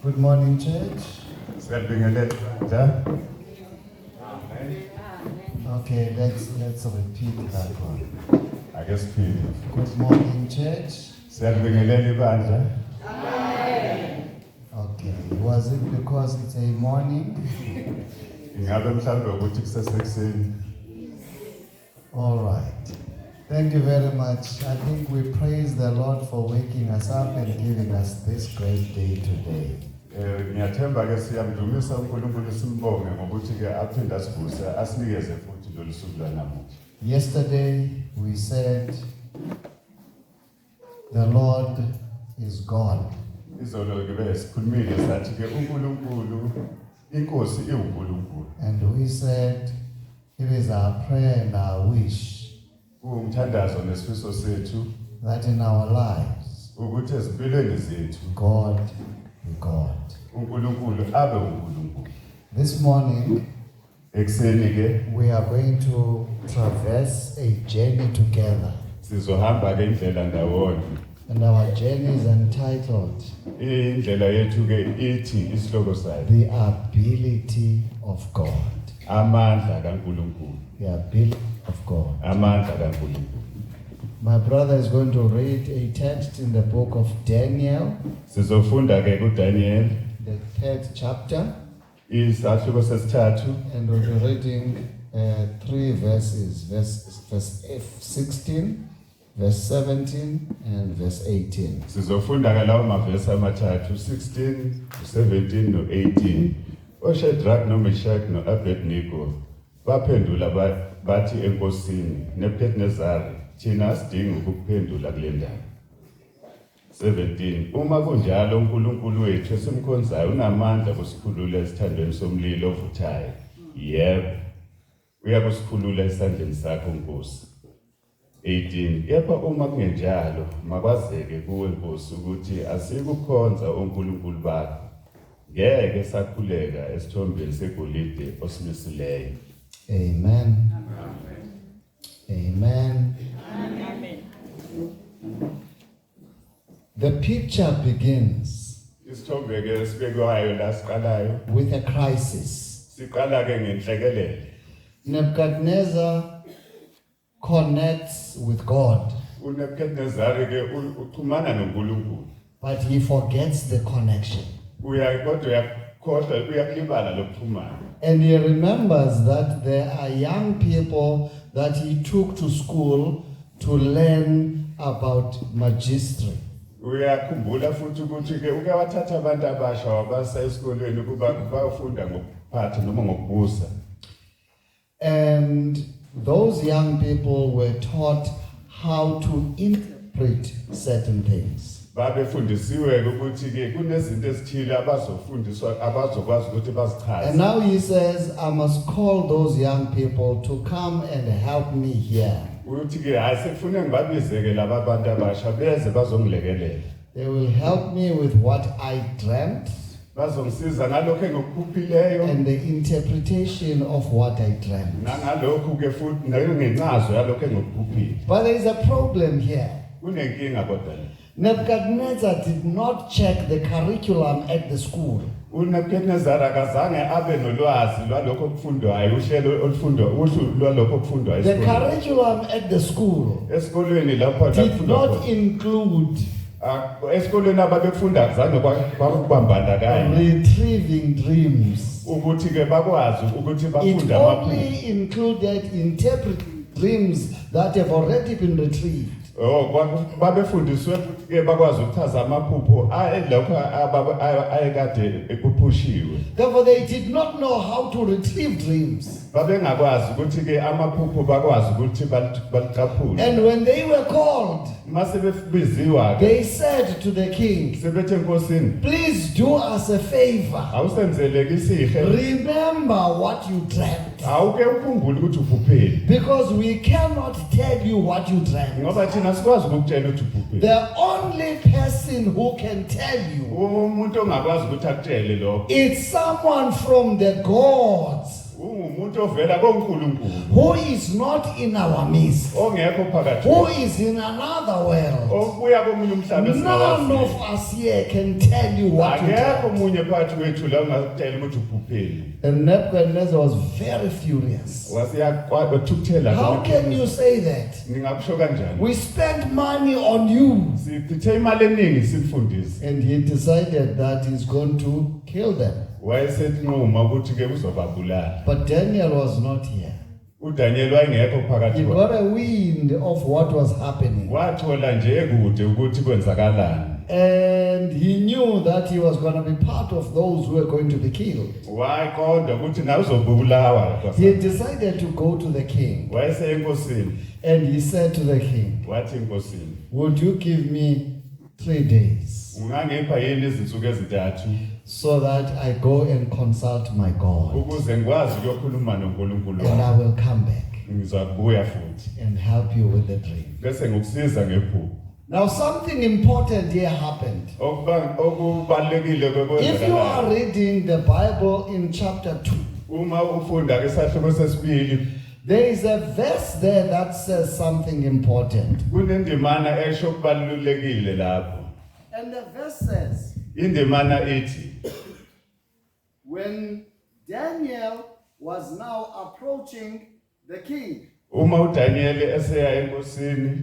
Good morning, church. Okay, let's repeat that one. I guess Peter. Good morning, church. Okay, was it because it's a morning? All right. Thank you very much. I think we praise the Lord for waking us up and giving us this great day today. Ngiyathemba ke siyamdumisa uNkulunkulu simbonge ngokuthi ke aphinde asivuse asinikeze futhi lolu suku lanamuhla. Yesterday we said the Lord is God. Izolo ke besikhulumile sathi ke uNkulunkulu inkosi iwuNkulunkulu. And we said it is our prayer and our wish Umthandazo nesifiso sethu that in our lives ukuthi ezimpilweni zethu God be God. uNkulunkulu abe uNkulunkulu. This morning Ekseni ke we are going to traverse a journey together. sizohamba ke indlela ndawonye. And our journey is entitled Indlela yethu ke ithi isihloko sayo The Ability of God. amandla kaNkulunkulu. The ability of God. Amandla kaNkulunkulu. My brother is going to read a text in the book of Daniel, Sizofunda ke kuDaniel the 3rd chapter, isahluko sesithathu and we'll be reading 3 verses, verse 16, verse 17, and verse 18. sizofunda ke lawo mavesi amathathu 16, 17 no18. OShadrach noMeshach noAbednego baphendula bathi enkosini neBhedinezari thina sidinga ukuphendula kule ndaba. 17 Uma kunjalo uNkulunkulu wethu esimkhonzayo unamandla kusikhulula esithandweni somlilo ovuthayo. Yebo, uyakusikhulula esandleni sakho Nkosi. 18 Kepha uma kungenjalo makwazeke kuwe Nkosi ukuthi asikukhonza uNkulunkulu bakho. Ngeke sakhuleka esithombeni segolide osimisileyo. Amen. Amen. The picture begins Isithombe ke sibekwayo la siqalayo with a crisis. siqala ke ngenhlekelele. Nebuchadnezzar connects with God, uNebukadnezari ke uxhumana noNkulunkulu. but he forgets the connection. Kodwa uyakhohlwa uyakulibala lokuxhumana. And he remembers that there are young people that he took to school to learn about magistry. Uyakhumbula futhi ukuthi ke uke wathatha abantu abasha wabasa esikolweni kuba bayofunda ngokuphatha noma ngokubusa. And those young people were taught how to interpret certain things. Babefundisiwe ukuthi ke kunezinto ezithile abazofundiswa abazokwazi ukuthi bazichaze. And now he says, I must call those young people to come and help me here. Uthi ke ayisekufune ngibabizeke laba bantu abasha beze bazongilekelela. They will help me with what I dreamt Bazongisiza ngalokho engikuphuphileyo and the interpretation of what I dreamt. nangalokho ke futhi ngencazo yalokho engikuphuphile. But there is a problem here. Kunenkinga kodwa la. Nebuchadnezzar did not check the curriculum at the school. uNebukadnezari akazange abe nolwazi lwalokho okufundwayo uhlelo olufundwa uhlu lwalokho okufundwayo The esikoleni. curriculum at the school Esikolweni lapho did kufundwa not include esikoleni ababefunda kuzange kwakubambandakanye retrieving dreams. ukuthi ke bakwazi ukuthi It bafunde amaphupho. only included interpreting dreams that have already been retrieved. Babefundiswe ukuthi ke bakwazi ukuchaza amaphupho ayelokho ayekade ekuphushiwe. Therefore, they did not know how to retrieve dreams. Babengakwazi ukuthi ke amaphupho bakwazi ukuthi balicaphule. And when they were called, Mase bebiziwa ke they said to the king, sebethe enkosini please do us a favor. awusenzeleke isihe Remember what you dreamt. awuke ukhumbule ukuthi uphuphile Because we cannot tell you what you dreamt. ngoba thina sikwazi ukukutshela ukuthi uphuphile. The only person who can tell you Umuntu ongakwazi ukuthi akutshele lokho it's someone from the gods. ungumuntu ovela koNkulunkulu who is not in our midst, ongekho phakathi who is in another world. obuya komunye umhlaba None esingawazi of us here can tell you what to akekho tell. omunye phakathi kwethu la ungakutshela ukuthi uphupheni And Nebuchadnezzar was very furious. wasiyathukuthela How can you say that? ningakusho kanjani We spent money on you. sichithe imali eningi simfundise And he decided that he's going to kill them. wayesethinquma ukuthi ke uzobabulala But Daniel was not here. uDaniel wayengekho phakathi He kwabo got a wind of what was happening. wathola nje ekude ukuthi kwenzakalani And he knew that he was going to be part of those who were going to be killed. waqonda ukuthi nawe uzobulawa He decided to go to the king. wayesenkosini And he said to the king, wathi inkosini would you give me 3 days ungangipha yini izinsuku ezintathu so that I go and consult my God? ukuze ngikwazi ukuyokhuluma noNkulunkulu And I wami will come back ngizakubuya futhi and help you with the dream. bese ngikusiza ngephupho Now something important here happened. okubalekile If you are kwekwenzakalayo reading the Bible in chapter 2, uma ufunda ke sahluko sesibili there is a verse there that says something important. kunendimana esho kubalulekile lapho And the verse says, indimana ithi when Daniel was now approaching the king, uma uDaniel eseya enkosini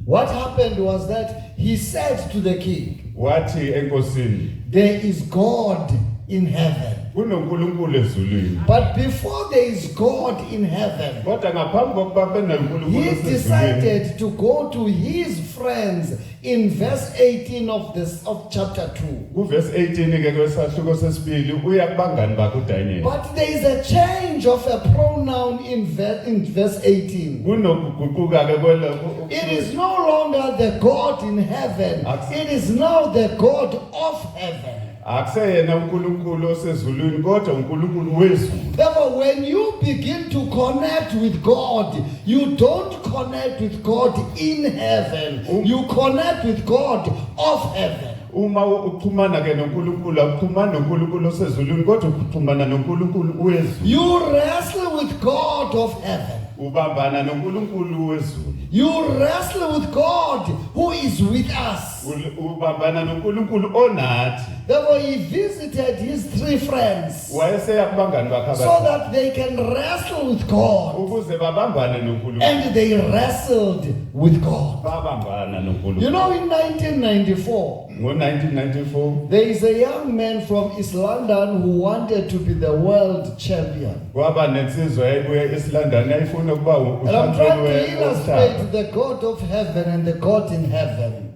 what happened was that he said to the king, wathi enkosini there is God in heaven. kunoNkulunkulu ezulwini But before there is God in heaven, kodwa ngaphambi kokuba benoNkulunkulu he ezulwini decided to go to his friends in verse 18 of chapter 2. kuverse 18 ke kwesahluko sesibili uya kubangani bakhe uDaniel But there is a change of a pronoun in verse 18. kunokuguquka ke kwelo It is no longer the God in heaven. It is now the God of heaven. akuseyena uNkulunkulu osezulwini kodwa uNkulunkulu wezulu Therefore, when you begin to connect with God, you don't connect with God in heaven. You connect with God of heaven. uma uxhumana ke noNkulunkulu akuxhumana noNkulunkulu osezulwini kodwa uxhumana noNkulunkulu wezulu You wrestle with God of heaven. ubambana noNkulunkulu wezulu You wrestle with God who is with us. ubambana noNkulunkulu onathi Therefore, he visited his 3 friends wayeseya kubangani bakhe so that they can wrestle with God. ukuze babambane noNkulunkulu And they wrestled with God. babambana You noNkulunkulu know, in 1994, ngo1994 there is a young man from East London who wanted to be the world champion. kwaba nensizwa ebuye eSlondon ayifuna ukuba And I'm trying to uChampion illustrate womhlaba the God of heaven and the God in heaven.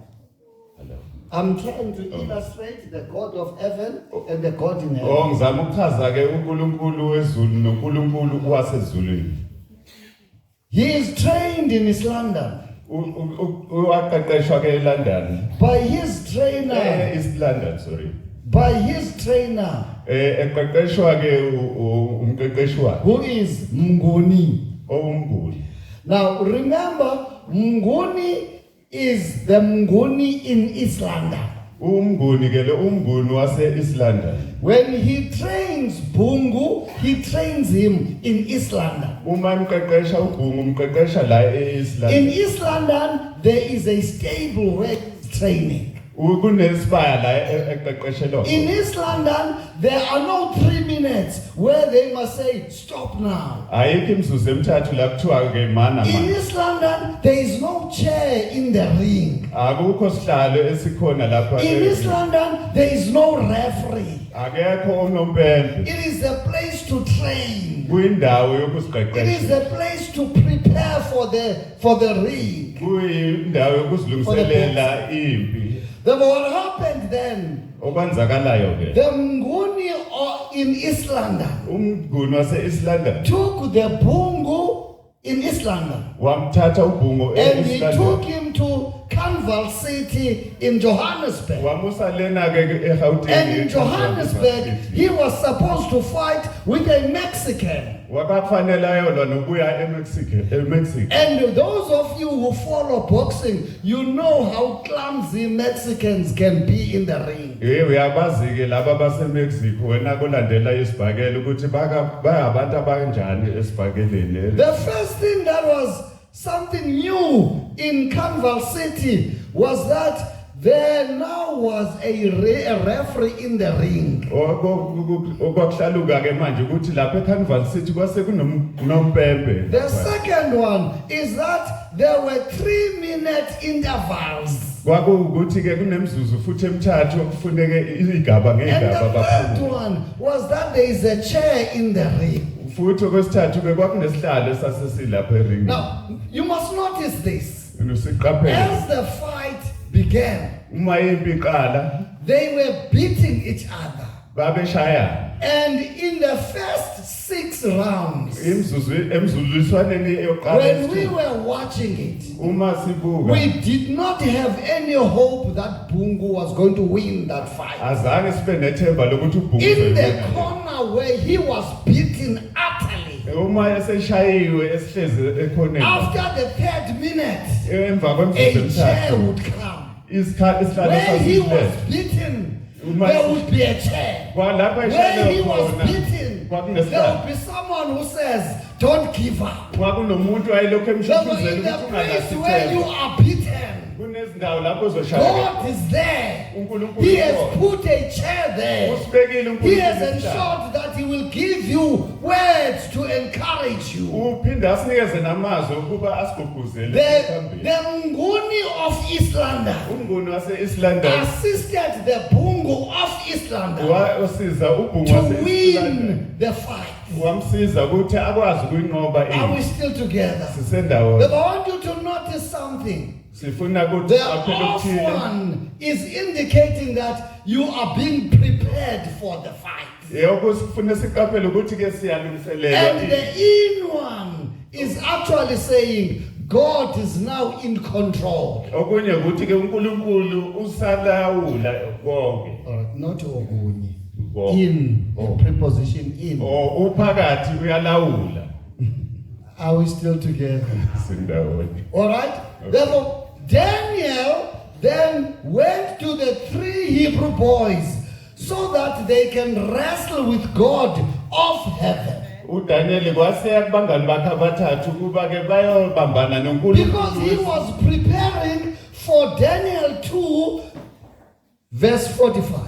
I'm trying to illustrate the God of heaven and the God in heaven. ngizama ukuchaza ke uNkulunkulu wezulu noNkulunkulu wasezulwini He is trained in East London waqeqeshwa ke eLondon by his trainer. East London sorry By his trainer, eqeqeshwa ke umqeqeshi wakhe who is Mnguni. owumnguni Now remember, Mnguni is the Mnguni in East London. umnguni ke lo umnguni wase-East London When he trains Bungu, he trains him in East London. uma imqeqesha ubhungu umqeqesha la e-East In London East London, there is a stable where he's training. kunesibaya la eqeqeshelwa In East London, there are no 3 minutes where they must say, stop now. ayikho imzuzu emithathu la kuthiwa ke mana In mana East London, there is no chair in the ring. akukho sihlalo esikhona lapha In East London, there is no referee. akekho onompempe It is a place to train. kuyindawo It is yokuziqeqesha a place to prepare for the ring. kuyindawo yokuzilungiselela impi Therefore, what happened then? okwenzakalayo ke The Mnguni in East London umnguni wase-East London took the Bungu in East London wamthatha ubhungu and he e-East took London him to Canval City in Johannesburg. wamusa lena ke eGauteng. And in Johannesburg, he was supposed to fight with a Mexican. wakafanele ayolwa nokuya eMexico. And those of you who follow boxing, you know how clumsy Mexicans can be in the ring. Uyabazi ke laba baseMexico wena kulandela isibhakela ukuthi bayabantu abanjani esibhakeleni. The first thing that was something new in Canval City was that there now was a referee in the ring. Okwakuhlaluka ke manje ukuthi lapha eCanval City kwase kunompempe. The second one is that there were 3-minute intervals. Kwakuwukuthi ke kunemzuzu futhi emithathu okufuneke igaba And ngegaba the third baphuma. one was that there is a chair in the ring. Futhi okwesithathu ke kwakunesihlalo esasesilapha eringini. Now, you must notice this. Usiqaphele. As the fight began, Uma impi iqala they were beating each other. babeshayana. And in the first 6 rounds, Emzuliswaneni when we yokuqala were watching it, uma sibuka we did not have any hope that Bungu was going to win that fight. azange sibe nethemba lokuthi uBhungu In the uzoyibona. corner where he was beaten utterly, Uma eseshayiwe esihlezi ekhoneni after the 3rd minute, emva a kwemzuzu chair emithathu would come. isihlalo Where he was sasihlezi beaten, there would be a chair. kwalapha Where he eshayiwe was khona beaten, there kwakunesihlalo would be someone who says, "Don't give up." kwakunomuntu wayelokhu So emshuthuzela in the ukuthi place where you ungalahlekelwa. are beaten, Kunezindawo lapho uzoshayela God is there. uNkulunkulu He has ukhona. put a chair there. Usibekile He has uNkulunkulu esihlalo. ensured that He will give you words to encourage you. Uphinde asinikeze namazwi ukuba asigqugquzele The phambili. Nguni of Islander Umnguni wase-Islanda assisted the Bungu of Islander wasiza uBhungu to wase-Islanda win the fight. wamsiza ukuthi akwazi ukuyinqoba Are we impi. still together? Sisendawo But I want you to notice something. sifuna ukuthi The aphele off ukuthile. one is indicating that you are being prepared for the fight. Okusifuna siqaphele ukuthi ke siyalungiselela And the in one is actually saying God is now in control. okunye ukuthi ke uNkulunkulu usalawula konke. All right, not ogunye. Konke. In, the preposition in. Uphakathi uyalawula. Are we still together? Sindawonye. All right? Therefore, Daniel then went to the 3 Hebrew boys so that they can wrestle with God of heaven. uDaniel kwaseya kubangani bakhe abathathu kuba ke bayobambana Because he noNkulunkulu. was preparing for Daniel 2, verse 45,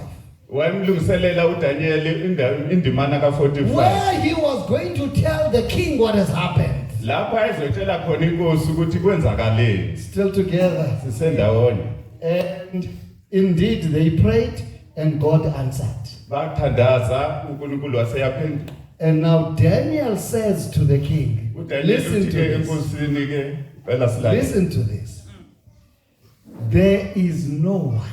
Wayemlungiselela uDaniel indimana ka45. where he was going to tell the king what has happened. Lapha ezotshela khona inkosi ukuthi kwenzakaleni. Still together. Sisendawonye. And indeed, they prayed and God answered. Bathandaza uNkulunkulu waseyaphendula. And now Daniel says to the king, uDaniel listen uthi to ke this. enkosini ke cela silale. Listen to this. There is no one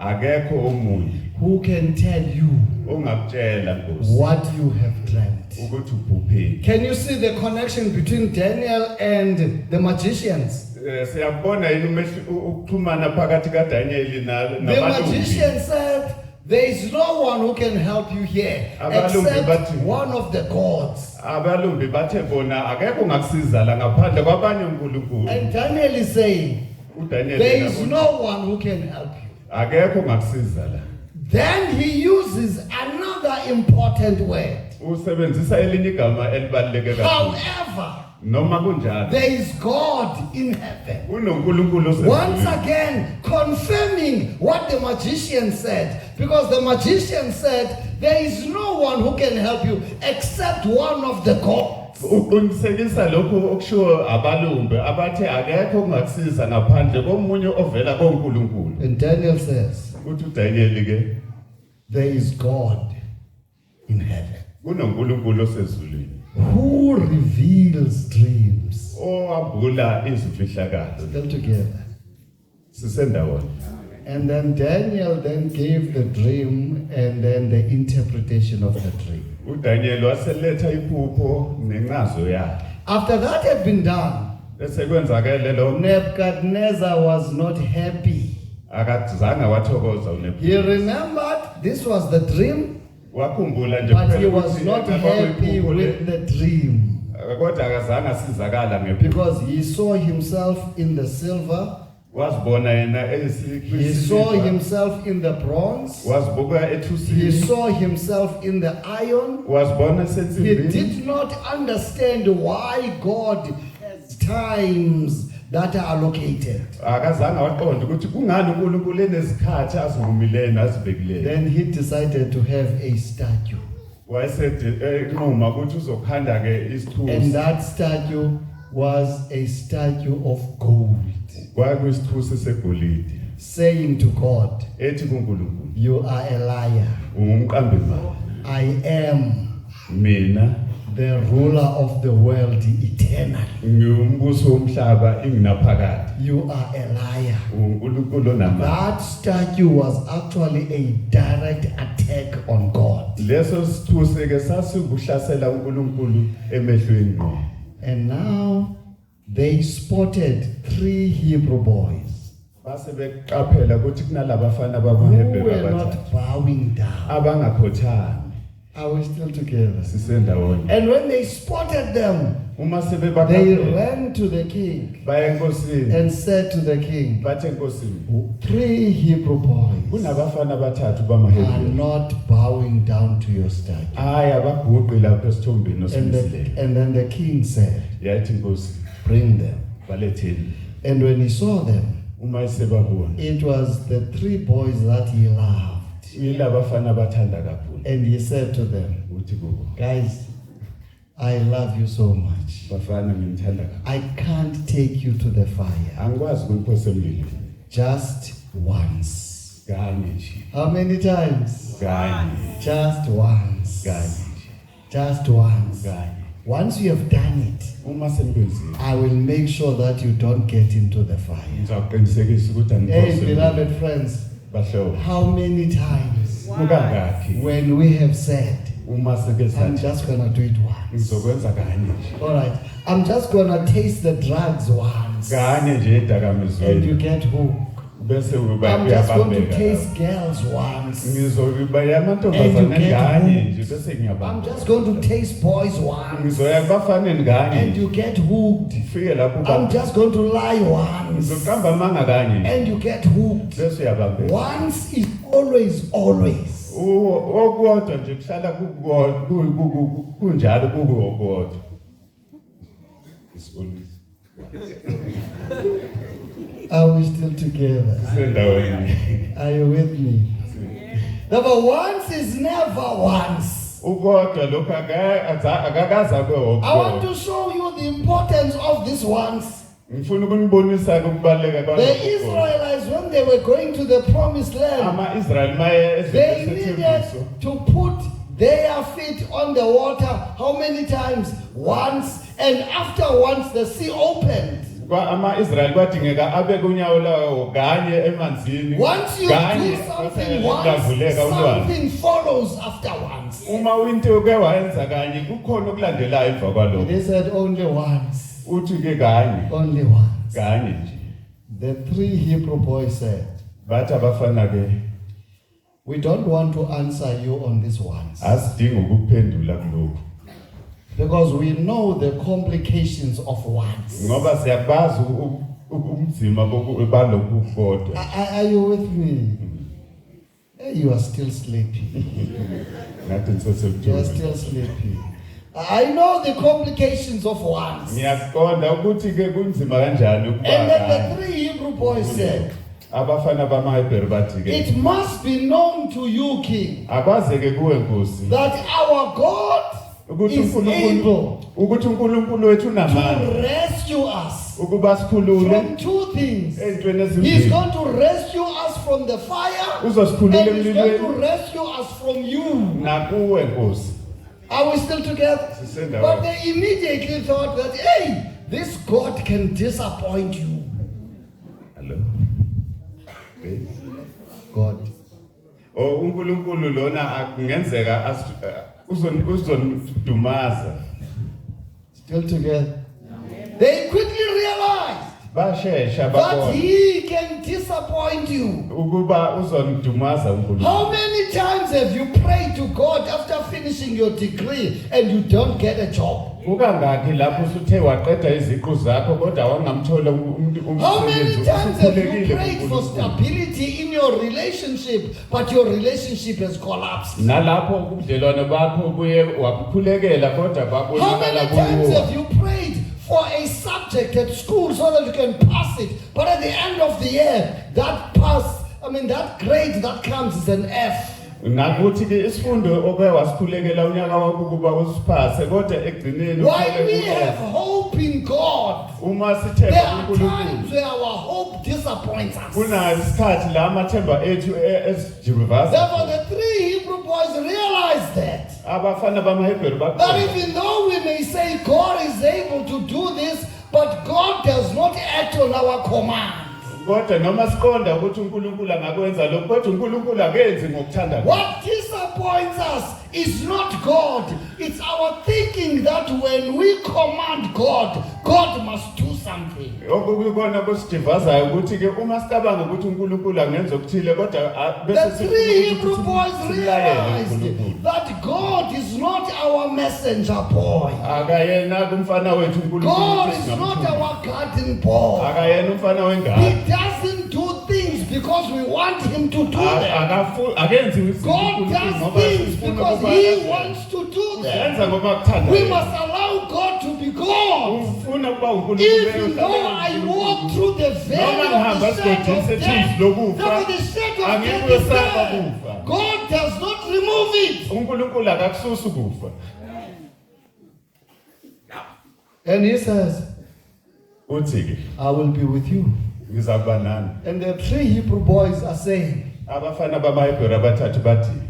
Akekho omunye who can tell you ongakutshela Nkosi what you have dreamt. ukuthi ubhuphe. Can you see the connection between Daniel and the magicians? Siyabona yini ukuxhumana phakathi kaDaniel The nabalungu. magician said, there is no one who can help you here except one of the gods. Abalumbi bathe bona akekho ongakusiza la ngaphandle kwabanye uNkulunkulu. And Daniel is saying, uDaniel there is no one who can help you. akekho ongakusiza la. Then he uses another important word. Usebenzisa elinye igama elibaluleke kakhulu. However, Noma kunjalo there is God in heaven. uNkulunkulu Once osezulwini. again, confirming what the magician said. Because the magician said, there is no one who can help you except one of the gods. Uqinisekisa lokho okushiwo abalumbi abathe akekho ongakusiza ngaphandle komunye ovela koNkulunkulu. And Daniel says, Uthi uDaniel ke there is God in heaven kunoNkulunkulu osezulwini who reveals dreams. owabula izifihlakalo. Still together. Sisendawonye. And then Daniel then gave the dream and then the interpretation of the dream. uDaniel waseletha iphupho nencazo yakhe. After that had been done, Esekwenzakele lo Nebuchadnezzar was not happy. akazange wathokoza He remembered this was the dream, wakhumbula nje but he kuphela was ukuthi not yena happy kwakuyikhubo le- with the dream kodwa akazange asizakala ngephupho because he saw himself in the silver, wazibona yena he saw himself in the bronze, wazibuka he ethusini saw himself in the iron. wazibona He sensimbini did not understand why God has times that are allocated. akazange waqonda ukuthi kungani uNkulunkulu enezikhathi azinqumilene azibekileyo Then he decided to have a statue. wayesethi enquma ukuthi uzokhanda ke And isithusi that statue was a statue of gold, kwakuyisithusi segolide saying to God, ethi kuNkulunkulu "You are a liar. ungumqambi mali I am mina the ruler of the world eternally. ngiyumbuso womhlaba inginaphakade You are a liar." uNkulunkulu onamandla That statue was actually a direct attack on God. leso sithusi ke sasikuhlasela uNkulunkulu emehlweni ngqo And now they spotted 3 Hebrew boys base beqaphela ukuthi kunalaba bafana who babuHebheru were abathathu not bowing down. abangakhothami Are we still together? sisendawonye And when they spotted them, uma they sebebaqaphela ran to the king baya enkosini and said to the king, bathe enkosini 3 Hebrew boys kunabafana abathathu are bamaHebheru not bowing down to your statue. hayi abaguqi lapha esithombeni osimisileyo And then the king said, yathi inkosi "Bring them." baletheni And when he saw them, uma isebabona it was the 3 boys that he loved. yilaba bafana abathanda kakhulu And he said to them, uthi kubo "Guys, I love you so much. bafana ngimthanda kakhulu I can't take you to the fire. angikwazi ukumphosa emlilweni Just once." kanye nje How many times? kanye Just once. kanye nje Just once. kanye Once you have done it, uma senikwenzile I will make sure that you don't get into the fire. ngizaqinisekisa ukuthi Hey, angiphose beloved friends, bahlobo how many times mukangakhi when we have said, uma seke "I'm sathi just going to do it once. ngizokwenza kanye nje All right, I'm just going to taste the drugs once." kanye nje And you edakamizweni get hooked. bese I'm just going to uyabambeka taste girls once. ngizokuba And amantombazane you get kanye hooked. nje bese I'm ngiyabamba just going to taste boys once. ngizoya kubafaneni kanye And you get hooked. ufike lapho I'm just going to lie once. ngizoqamba amanga kanye nje And you get hooked. bese uyabambeka Once is always. okodwa nje kuhlala kunjalo kukodwa it's always Are we still together? sendaweni Are you with me? Number once is never once. ukodwa lokho akakaza I want kwewo to show you the importance of this once. ngifuna ukunibonisa ukubaleka The kwalokho Israelites, when they were going to the promised land, ama-Israyeli maye they needed to put their feet on the water. How many times? Once. And after once, the sea opened. ama-Israyeli kwadingeka abeke unyawo lawo kanye emanzini Once you kanye do something kuyavuleka once, ulwandle something follows after once. uma into uke wayenza kanye kukhona okulandelayo emva kwalokho They said only once. uthi ke kanye Only once. kanye nje The 3 Hebrew boys said, bathi abafana ke "We don't want to answer you on this once. asidingi ukuphendula kulokhu Because we know the complications of once." ngoba siyabazi ubunzima balokhu kodwa Are you with me? Hey, you are still sleepy. ngathi You are nisesebuthongo still sleepy. I know the complications of once. ngiyaqonda ukuthi ke kunzima kanjani And ukuba then kanye. the 3 Hebrew boys said, abafana bamaHebheru bathi ke "It must be known to you, King, akwazeke kuwe nkosi that our God ukuthi is able uNkulunkulu wethu to unamandla rescue us ukuba sikhulule from 2 things. ezintweni He's ezimbili going to rescue us from the fire, uzosikhulula and He's going emlilweni to rescue us from you." nakuwe nkosi Are we still together? Sisenda But wonke. they immediately thought that, hey, this God can disappoint you. hello God. uNkulunkulu lona akungenzeka uzondumaza Still together? They quickly bashesha that babona he can disappoint you. ukuba uzondumaza uNkulunkulu. How many times have you prayed to God after finishing your degree and you don't get a job? Ukangaki lapho usuthe waqeda iziqu zakho kodwa wangamthola How many times have you prayed for stability in your relationship, but your relationship has collapsed? nalapho ubudlelwano bakho buye wakukhulekela kodwa How babonakala many times kuwo. have you prayed for a subject at school so that you can pass it, but at the end of the year, that grade that comes is an F? Ngakuthi ke isifundo oke wasikhulekela unyaka wakho ukuba usiphase kodwa egcineni While we have hope in God, uma there sithemba are times kuNkulunkulu where our hope disappoints us. kuna isikhathi la amathemba ethu esijivasa. Therefore, the three Hebrew boys realized that. Abafana bamaHebheru That baqonda even though we may say God is able to do this, but God does not act on our command. kodwa noma siqonda ukuthi uNkulunkulu angakwenza lokho kodwa uNkulunkulu akenzi ngokuthanda kwakhe. What disappoints us is not God. It's our thinking that when we command God, God must do something. Okukona kusijivazayo ukuthi ke uma sicabanga ukuthi uNkulunkulu angenza okuthile kodwa bese The three Hebrew boys realized that God is not our messenger boy. akayena kumfana wethu uNkulunkulu. God is not our garden boy. akayena umfana wengane. He doesn't do things because we want him to do them. akenzi izinto God uNkulunkulu does ngoba things sifuna because ukuba he ayenze. wants to do them. Uyenza ngoba kuthanda We yena. must allow God to be God. Ufuna ukuba uNkulunkulu Even though I walk through the valley of the shadow of death, therefore the shadow of death is there. God does not remove it. uNkulunkulu akakususa ukufa. And he says, Uthi ke I will be with you. ngizakuba nani. And the three Hebrew boys are saying, Abafana bamaHebheru abathathu bathi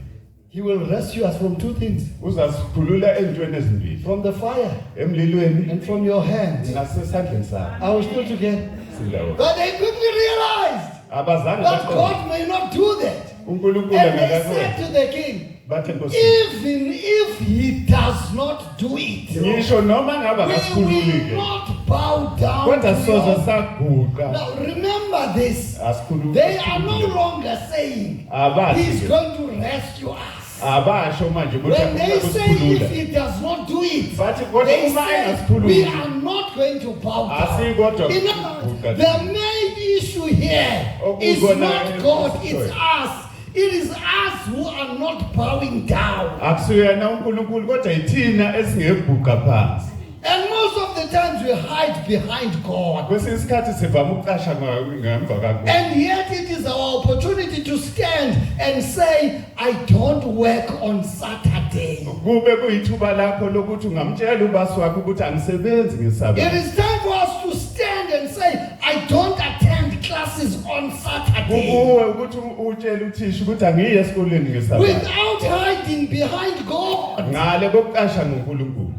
he will rescue us from two things, uzasikhulula ezintweni ezimbili, from the fire emlilweni and from your hand. nasesandleni sakhe. I was still together. Silawo. But they quickly realized Abazange that baqonde God may not do that. uNkulunkulu And they angakakwenza. said to the king, Bathi Nkosi, even if he does not do it, ngisho noma ngaba we ngasikhululi will ke not bow down kodwa to soze you. saguqa. Now remember this. Asikhululi. They are no longer saying Abathi he's ke. going to rescue us. Abasho manje ukuthi When they say if akusikhulula. he does not do it, Bathi kodwa they uma say engasikhululi. we are not going to bow Asi down. kodwa In other words, kuguqa. the main issue here is not God, it's us. It is us who are not bowing down. Akusuyena uNkulunkulu kodwa yithina esingeguqa phansi. And most of the times we hide behind God. Kwesinye isikhathi sivama ukuqasha ngemva kakho. And yet it is our opportunity to stand and say, I don't work on Saturday. Kube kuyithuba lakho lokuthi ungamtshela ubasi wakho ukuthi angisebenzi It ngeSabatha. is time for us to stand and say, I don't attend classes on Saturday. Kubuwe ukuthi utshele uthisha ukuthi angiye esikoleni ngeSabatha. Without hiding behind God. Ngale kokuqasha ngoNkulunkulu.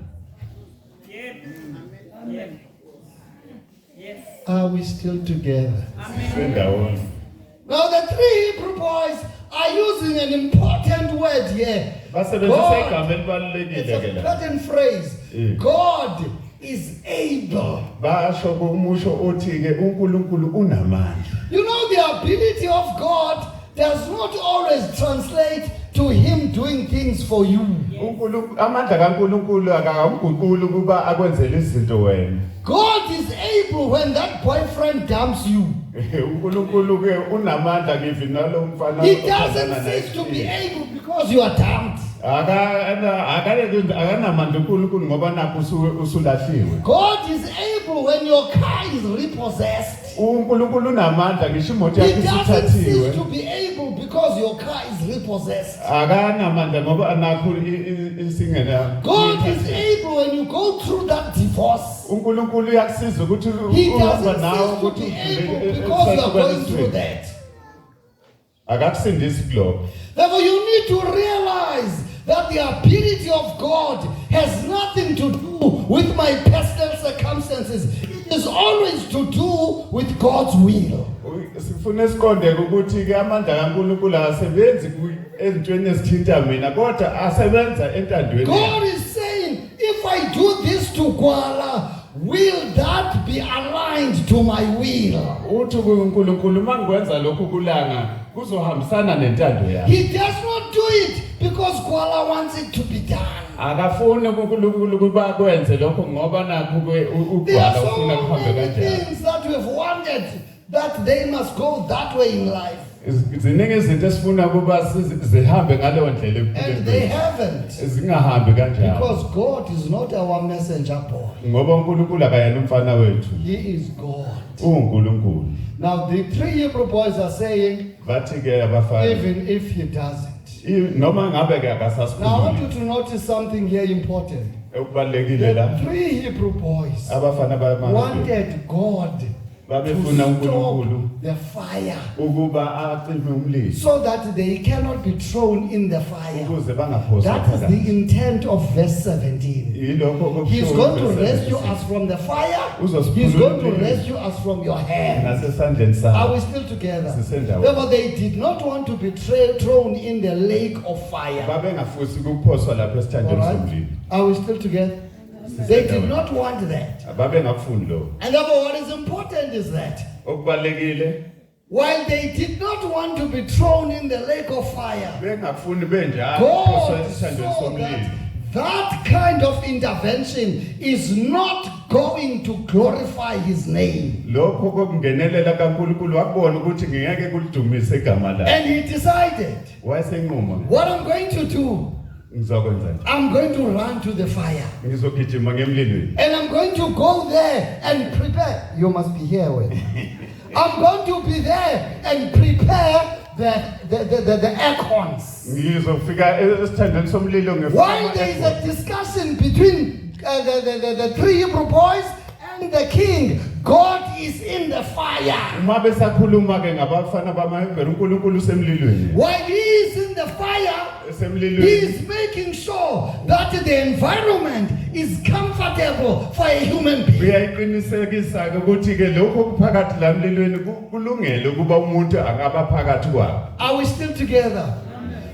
Are we still together? Sendawonye. Now the three Hebrew boys are using an important word here. Basebenzisa igama It's elibalulekile a ke la. pattern phrase. God is able. Basho kumusho othi ke uNkulunkulu unamandla. You know, the ability of God does not always translate to him doing things for you. Amandla kaNkulunkulu akakamguquli ukuba akwenzele izinto wena. God is able when that boyfriend dumps you. uNkulunkulu ke unamandla ngivi nalo mfana. He doesn't cease to be able because you are dumped. Akanamandla uNkulunkulu ngoba nakho usulahliwe. God is able when your car is repossessed. uNkulunkulu unamandla ngisho imoto He yakho doesn't cease isithathiwe. to be able because your car is repossessed. Akanamandla ngoba nakho isingena. God is able when you go through that divorce. uNkulunkulu uyakusiza ukuthi He uhamba doesn't nawe cease to ukuthi be able because you are going through that. Akakusindisi kulokho. Therefore, you need to realize that the ability of God has nothing to do with my personal circumstances. It is always to do with God's will. Sifuna siqonde ukuthi ke amandla kaNkulunkulu asebenzi ezintweni ezithinta mina kodwa asebenza entandweni. God is saying, if I do this to Kuala, will that be aligned to my will? uthi uNkulunkulu mangikwenza lokhu kulanga kuzohambisana nentando yakhe. He does not do it because Kuala wants it to be done. Akafuni uNkulunkulu kuba kwenze lokho ngoba nakho There uGwala are ufuna so kuhambe many kanjalo. things that we have wanted that they must go that way in life. Ziningi izinto esifuna kuba zihambe ngaleyo ndlela And they empilweni. haven't. Zingahambi kanjalo. Because God is not our messenger boy. Ngoba uNkulunkulu akayena umfana wethu. He is God. uNkulunkulu. Now the 3 Hebrew boys are saying, Bathi ke abafana even if he doesn't. noma ngabe ke Now I want akasasikhulumi. you to notice something here important. Ukubalekile la The 3 Hebrew boys abafana bamanje wanted God babefuna to uNkulunkulu stop the fire ukuba acime umlilo so that they cannot be thrown in the fire. ukuze bangaphoswa That is phakathi. the intent of verse 17. Yilokho He's okusho going to verse rescue 17. us from the fire. Uzosiphulula He's going to umlilo. rescue us from your hand. Nasesandleni Are we sakhe. still together? Sisendawonye. Therefore, they did not want to be thrown in the lake of fire. Babengafusi ukuphoswa lapho All esithandweni right? somlilo. Are we still together? They did not want that. Babengakufuni lo. And therefore, what is important is that Okubalekile while they did not want to be thrown in the lake of fire, bengafuni benjalo ukuphoswa God esithandweni saw somlilo. that kind of intervention is not going to glorify his name. Lokho kokungenelela kaNkulunkulu wakubona ukuthi ngeke kulidumise igama lakhe. And he decided, Wayesenquma what I'm going to do, ngizokwenza nje. I'm going to run to the fire. Ngizogijima ngemlilweni. And I'm going to go there and prepare. You must be here. Wait. I'm going to be there and prepare the acorns. Ngizofika esithandweni somlilo While there is a discussion between the 3 Hebrew boys and the king, God is in the fire. Uma besakhuluma ke ngabafana bamaHebheru uNkulunkulu usemlilweni. While he is in the fire, he Esemlilweni. is making sure that the environment is comfortable for a human being. Uyayiqinisekisa ke ukuthi ke lokho kuphakathi la emlilweni kulungele ukuba umuntu angaba phakathi kwakho. Are we still together?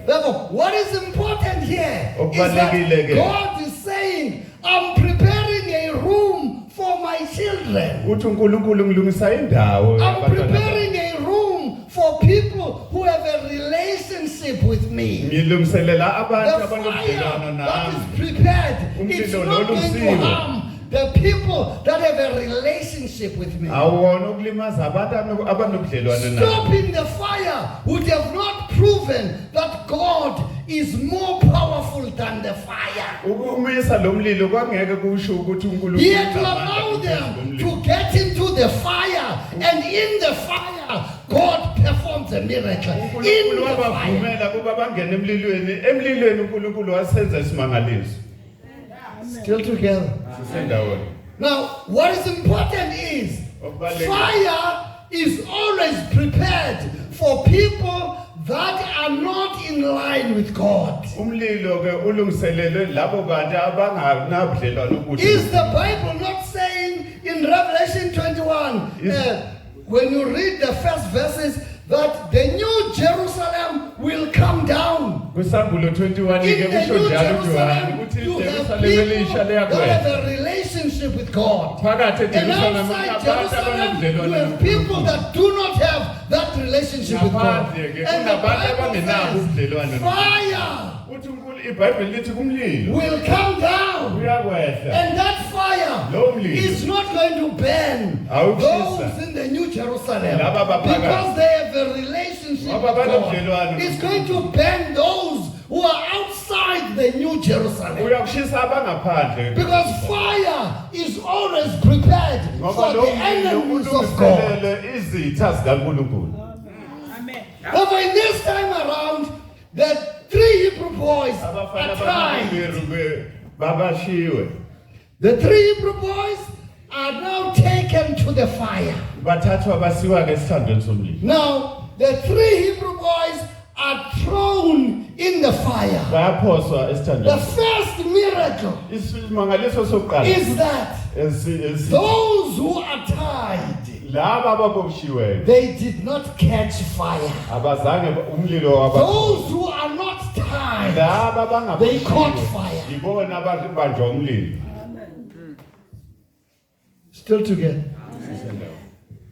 Therefore, what is important here is Okubalekile that ke. God is saying, I'm preparing a room for my children. Uthi uNkulunkulu ngilungisa indawo I'm yabantwana bami. preparing a room for people who have a relationship with me. Ngilungiselela abantu The abanobudlelwano fire that nami. is prepared, it's Umlilo not lo going to ulungisiwe. harm the people that have a relationship with me. Awona ukulimaza abantu abanobudlelwano nami. Stopping the fire would have not proven that God is more powerful than the fire. Ukumisa lo mlilo kwangeke kusho ukuthi uNkulunkulu He had to allow them to get into the fire, and in the fire, God performs a miracle. In uNkulunkulu the fire. wabavumela kuba bangene emlilweni. Emlilweni uNkulunkulu wasenza isimangaliso. Still together. Sisendawonye. Now, what is important is fire is always prepared for people that are not in line with God. Umlilo ke ulungiselelwe labo bantu abanganabudlelwano ukuthi. Is the Bible not saying in Revelation 21, when you read the first verses, that the new Jerusalem will come down? Kwisambulo 21 ke In the kusho new njalo uJohane Jerusalem, ukuthi you have iJerusalem elisha people that liyakwenda. have a relationship with God. Phakathi And eJerusalem outside kunabantu Jerusalem, you abanobudlelwano have people that do not have that relationship with God. Ngaphandle ke And the kunabantu Bible abangenabo ubudlelwano says, no. fire Uthi uNkulunkulu iBhayibheli lithi kumlilo will come down. uyakwehla. And that fire Lo mlilo is not going to burn awukushisa. those in the New Jerusalem Laba abaphakathi. because they have a relationship with Ngoba God. banobudlelwano It's going to burn those who are outside the New Jerusalem. Uyakushisa abangaphandle. Because fire is always prepared Ngoba for lo the mlilo enemies of God. ulungiselele izitha zikaNkulunkulu. Therefore, in this time around, the 3 Hebrew boys Abafana are tried. bamaHebheru babashiwe. The 3 Hebrew boys are now taken to the fire. Bathathwa basiwa ke esithandweni somlilo. Now, the 3 Hebrew boys are thrown in the fire. Bayaphoswa The esithandweni. first miracle Isimangaliso sokuqala. is that those who are tied, Laba ababoshiwe they did not catch fire. abazange umlilo waba. Those who are not tied, Laba they caught bangaboshiwe fire. ibona ababanjwa umlilo. Still together.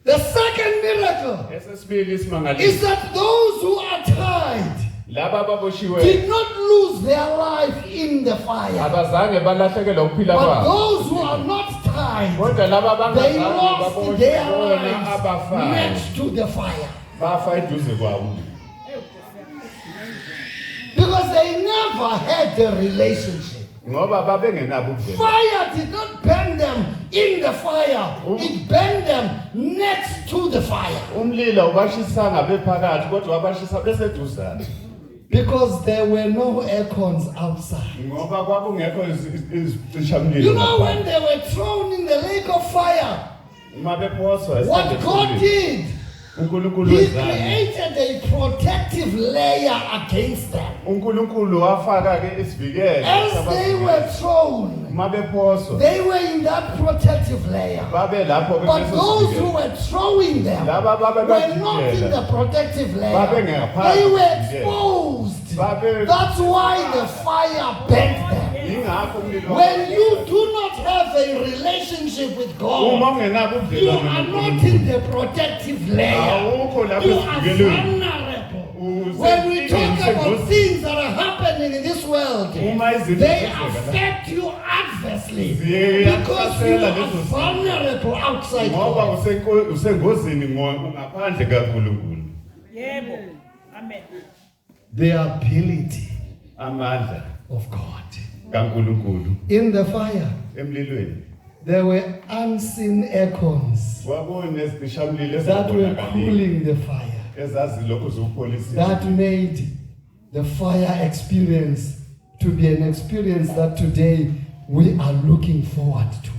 The second miracle Esesibili is isimangaliso that those who are tied laba ababoshiwe did not lose their life in the fire. abazange balahlekelwa ukuphila But kwabo those who are not tied, kodwa laba they abangazange lost their baboshiwe lives abafayo next to the fire. bafa eduze kwawo Because they never had a relationship. ngoba babengenabo ubudlelwano. Fire did not burn them in the fire. It burned them next to the fire. Umlilo ubashisanga bephakathi kodwa wabashisa beseduzane Because there were no aircons outside. ngoba kwakungekho izicishamlilo. You know when they were thrown in the lake of fire, Uma bephoswa what God did, uNkulunkulu He wenzani? created a protective layer against them. uNkulunkulu wafaka ke isivikelo As they were thrown, uma bephoswa they were in that protective layer. babe lapho But those who were throwing them laba babe were not in bavikela the protective layer. Babengaphandle They were kuvikela. exposed. Babe- That's why the fire burnt them. ingakho umlilo When you do not have a relationship with God, uma ungenabo you ubudlelwano are not noNkulunkulu in the protective layer. awukho lapho You are esivikelweni vulnerable. When we talk about things that are happening in this world, uma izinto they zenzeka affect you adversely Ziyahlasela because you are lezo zinto. vulnerable outside ngoba God. usengozini ngaphandle kaNkulunkulu Yebo. Amen. The ability amandla of God. kaNkulunkulu In the fire, emlilweni there were unseen aircons kwakunezicishamlilo that were ezingabonakaliyo cooling the fire, ezazi lokhu zokupholisisa that made the fire experience to be an experience that today we are looking forward to.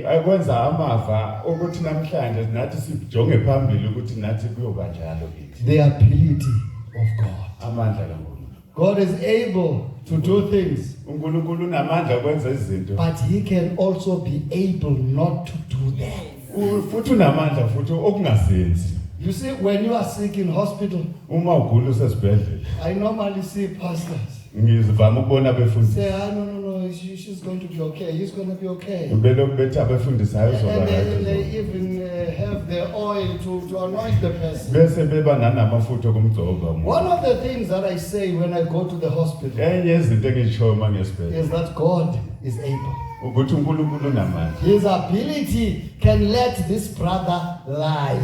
akwenza amava ukuthi namhlanje nathi sijonge phambili ukuthi nathi kuyoba njalo kithi The ability of God. amandla kaNkulunkulu God is able to do things, uNkulunkulu unamandla okwenza izinto but He can also be able not to do them. futhi unamandla futhi okungasenzi You see, when you are sick in hospital, uma ugula usesibhedlela I normally see pastors ngizivama ukubona befundisi say, no, she's going to be okay. He's going to be okay. belokhu bethi abafundisayo And uzoba they right even have the oil to anoint the person. bese beba nanamafutha okumgcoba One of the things that I say when I go to the hospital enye izinto engiyishoyo uma ngesibhedlela is that God is able. ukuthi uNkulunkulu unamandla His ability can let this brother lie.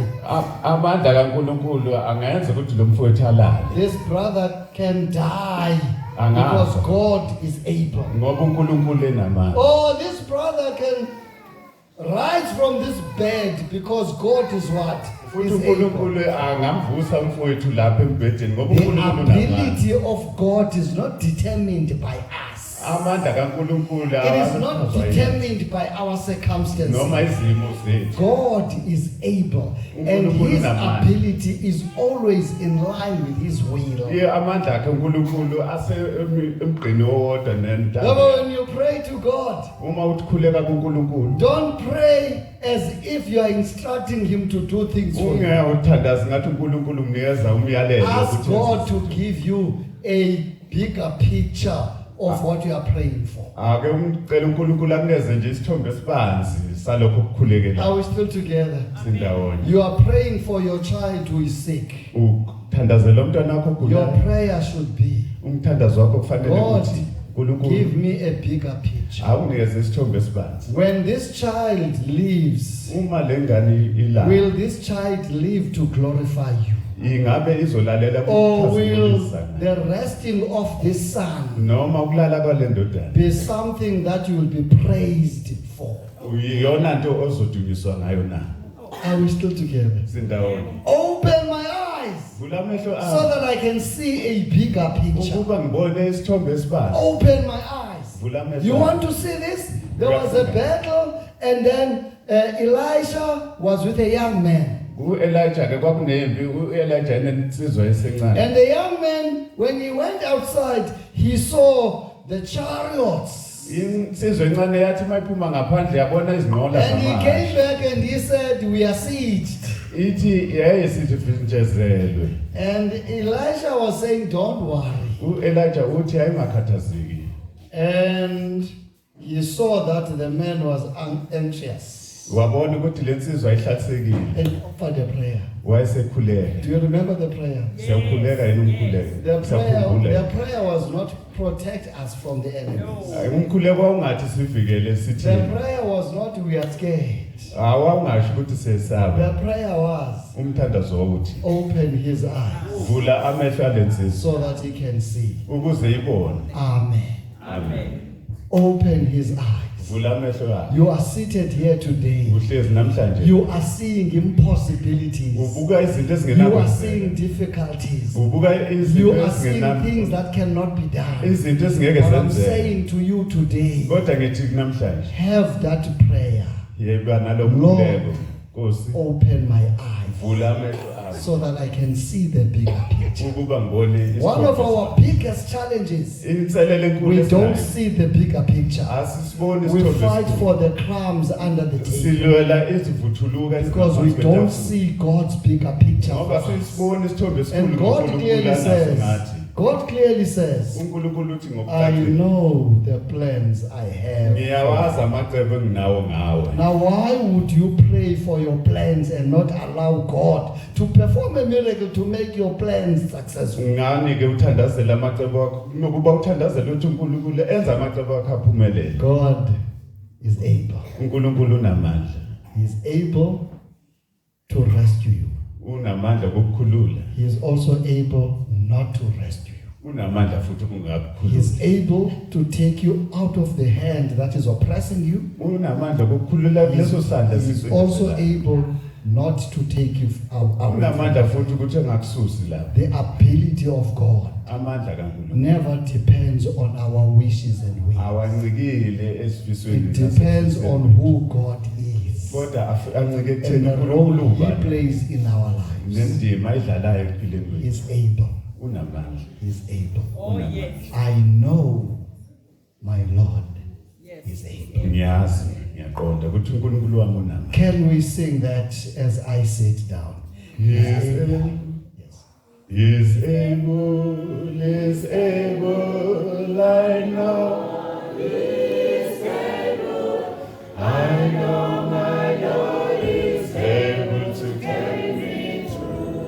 amandla kaNkulunkulu angenza ukuthi lo mfowethu alale This brother can die Angafa. because God is able. ngoba uNkulunkulu enamandla Oh, this brother can rise from this bed because God is what? futhi Is able. uNkulunkulu angamvusa umfowethu lapha embhedeni ngoba The uNkulunkulu unamandla ability of God is not determined by us. amandla kaNkulunkulu It is not determined by our circumstances. noma izimo zethu God is able, and uNkulunkulu His unamandla. ability is always in line with His will. ye amandla akhe uNkulunkulu emgqini owodwa nenta Therefore, when you pray to God, uma uthkhuleka kuNkulunkulu don't pray as if you are instructing Him to do things for you. ungewuthandazi ngathi uNkulunkulu umnikeza umyalelo Ask ukuthi God to give you a bigger picture of what you are praying for. ake umcela uNkulunkulu akunikeze nje isithombe esibanzi salokho okukhulekela Are we still together? sindawonye You are praying for your child who is sick. uthandazela umntwana wakho Your ogulayo prayer should be, umthandazo wakho kufanele God, ukuthi uNkulunkulu give me a bigger picture. awunikeze isithombe esibanzi When this child leaves, uma lengane ilala will this child live to glorify you? ingabe izolalela Or will ukuphazamisa the resting of this son noma ukulala kwalendodana be something that you will be praised for? uyiyona nto ozodunyiswa ngayo na Are we still together? sindawonye Open my eyes vula amehlo so that I can see a bigger picture. ukuba ngibone isithombe esibanzi Open my eyes. vula amehlo You want to see this? There was a battle, and then Elisha was with a young man. uElijah ke kwakunempi uElijah enensizwa esencane And the young man, when he went outside, he saw the chariots. insizwa encane yathi mayiphuma ngaphandle yabona izinqola And he zamanzi came back and he said, we are sieged. ithi yaye sithi fintshezelwe And Elisha was saying, don't worry. uElijah uthi ayingakhathazeki And he saw that the man was anxious. wabona ukuthi lensizwa ayihlathekile and offered a prayer. wayesekhuleka Do you remember the prayer? siyakhuleka yini umkhuleko Their Siyakhumbula. prayer was not protect us from the enemy. Hayi, umkhuleko wawungathi sivikele Their sithini prayer was not we are scared. awungasho ukuthi sesaba Their prayer was umthandazo wawuthi open his eyes vula amehlo alensizwa so that he can see. ukuze ibone Amen. amen Open his eyes. vula amehlo akhe You are seated here today. uhlezi namhlanje You are seeing impossibilities. ubuka izinto You are ezingenabo seeing difficulties. ubuka You izinto are seeing ezingenabo things that cannot be done. izinto ezingeke What I'm zenzeke saying to you today, kodwa ngithi namhlanje have that prayer. yeba nalomkhuleko Nkosi Open my eyes vula amehlo akhe so that I can see the bigger picture. ukuba ngibone One of our biggest challenges, inselele enkulu we don't esinayo. see the bigger picture. asisiboni We isithombe fight esikhulu. for the crumbs under the table silwela izivuthuluka because we ezingaphansi don't kwetafula. see God's bigger picture for ngoba us. sisiboni isithombe esikhulu And God ngoNkulunkulu clearly anaso says, ngathi. God clearly says, uNkulunkulu uthi I ngokucacileyo know the plans I have. ngiyawazi amacebo enginawo ngawe. Now, why would you pray for your plans and not allow God to perform a miracle to make your plans successful? ngani ke uthandazela amacebo akho nokuba uthandazela ukuthi uNkulunkulu enza amacebo akho aphumelele. God is able. uNkulunkulu unamandla. He is able to rescue you. Unamandla okukhulula. He is also able not to rescue you. Unamandla futhi He kungakukhulula. is able to take you out of the hand that is oppressing you. Unamandla okukhulula He kuleso sandla is siswe. also able not to take you out. Unamandla futhi ukuthi engakususi lapha. The ability of God Amandla kaNkulunkulu never depends on our wishes and ways. awancikile esifisweni. It depends on who God is kodwa ancike and ekutheni the role uNkulunkulu He ubani. plays in our lives. Nendima ayidlalayo ekuphileni He kwethu. is able. Unamandla. He is able. Oh, yes. I know my Lord Yes. is able. Ngiyazi, ngiyaqonda ukuthi uNkulunkulu wami unamandla. Can we sing that as I sit down? He is able. Yes. He is able. He is able. I know. I know my Lord is able to carry me through.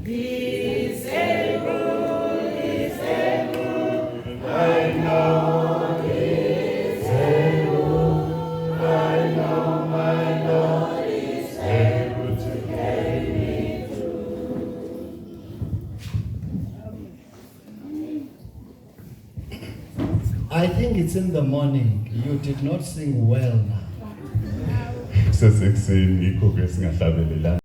He's able, he's able. I know He's able. I know my Lord is able to carry me I think it's in the morning. You did not sing well now. through. Kusesekuseni yikho ke singahlabelelanga.